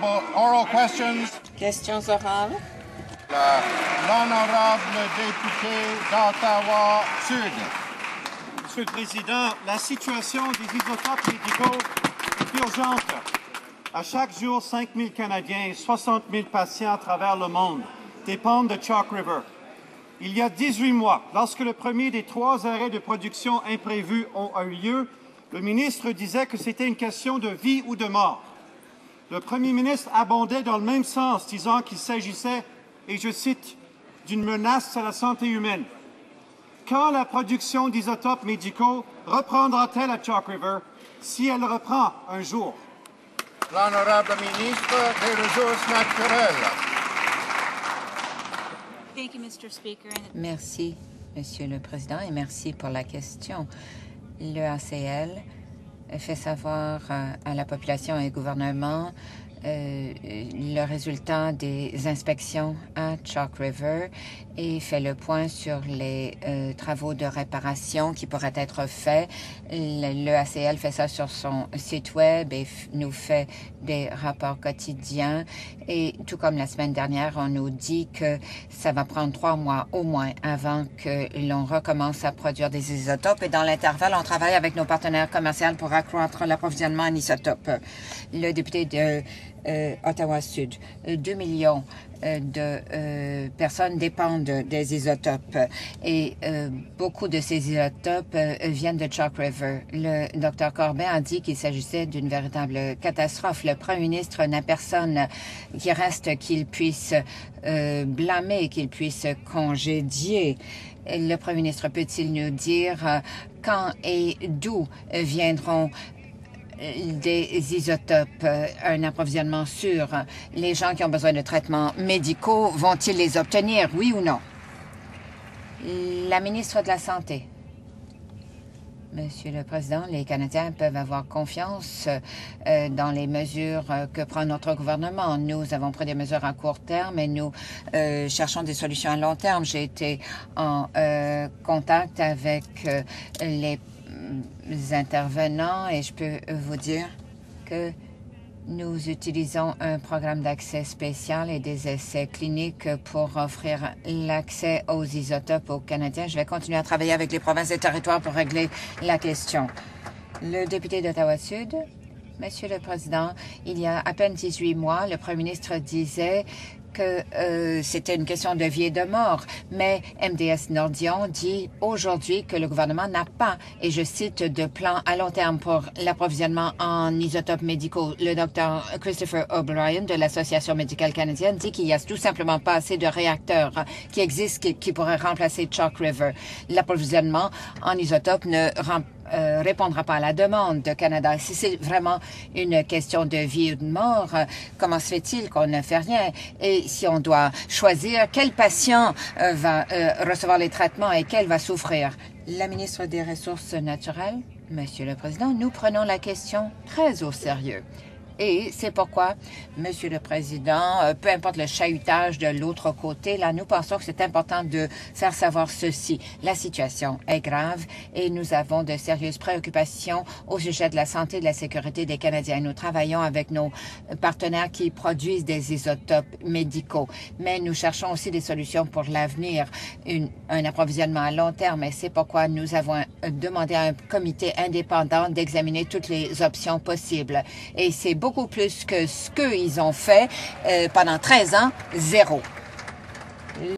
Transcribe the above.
Oral questions. Questions orales. L'honorable député d'Ottawa Sud. Monsieur le Président, la situation des isotopes médicaux est urgente. À chaque jour, 5 000 Canadiens et 60 000 patients à travers le monde dépendent de Chalk River. Il y a 18 mois, lorsque le premier des 3 arrêts de production imprévus ont eu lieu, le ministre disait que c'était une question de vie ou de mort. Le premier ministre abondait dans le même sens, disant qu'il s'agissait, et je cite, d'une menace à la santé humaine. Quand la production d'isotopes médicaux reprendra-t-elle à Chalk River, si elle reprend un jour? L'honorable ministre des Ressources naturelles. Merci, Monsieur le Président, et merci pour la question. Le ACL fait savoir à la population et au gouvernement le résultat des inspections à Chalk River et fait le point sur les travaux de réparation qui pourraient être faits. Le ACL fait ça sur son site web et nous fait des rapports quotidiens. Et tout comme la semaine dernière, on nous dit que ça va prendre 3 mois au moins avant que l'on recommence à produire des isotopes. Et dans l'intervalle, on travaille avec nos partenaires commerciaux pour accroître l'approvisionnement en isotopes. Le député de Ottawa-Sud, 2 millions de personnes dépendent des isotopes et beaucoup de ces isotopes viennent de Chalk River. Le Dr Corbett a dit qu'il s'agissait d'une véritable catastrophe. Le Premier ministre n'a personne qui reste qu'il puisse blâmer, qu'il puisse congédier. Le Premier ministre peut-il nous dire quand et d'où viendront des isotopes, un approvisionnement sûr? Les gens qui ont besoin de traitements médicaux, vont-ils les obtenir, oui ou non? La ministre de la Santé. Monsieur le Président, les Canadiens peuvent avoir confiance dans les mesures que prend notre gouvernement. Nous avons pris des mesures à court terme et nous cherchons des solutions à long terme. J'ai été en contact avec les intervenants et je peux vous dire que nous utilisons un programme d'accès spécial et des essais cliniques pour offrir l'accès aux isotopes aux Canadiens. Je vais continuer à travailler avec les provinces et territoires pour régler la question. Le député d'Ottawa-Sud. Monsieur le Président, il y a à peine 18 mois, le Premier ministre disait que c'était une question de vie et de mort. Mais MDS Nordion dit aujourd'hui que le gouvernement n'a pas, et je cite, de plan à long terme pour l'approvisionnement en isotopes médicaux. Le docteur Christopher O'Brien de l'Association médicale canadienne dit qu'il n'y a tout simplement pas assez de réacteurs qui existent qui pourraient remplacer Chalk River. L'approvisionnement en isotopes ne répondra pas à la demande de Canada. Si c'est vraiment une question de vie ou de mort, comment se fait-il qu'on ne fait rien? Et si on doit choisir quel patient va recevoir les traitements et quel va souffrir? La ministre des Ressources naturelles, Monsieur le Président, nous prenons la question très au sérieux. Et c'est pourquoi, Monsieur le Président, peu importe le chahutage de l'autre côté, là, nous pensons que c'est important de faire savoir ceci. La situation est grave et nous avons de sérieuses préoccupations au sujet de la santé et de la sécurité des Canadiens. Nous travaillons avec nos partenaires qui produisent des isotopes médicaux, mais nous cherchons aussi des solutions pour l'avenir, un approvisionnement à long terme. Et c'est pourquoi nous avons demandé à un comité indépendant d'examiner toutes les options possibles. Et c'est beaucoup plus que ce qu'ils ont fait pendant 13 ans, 0.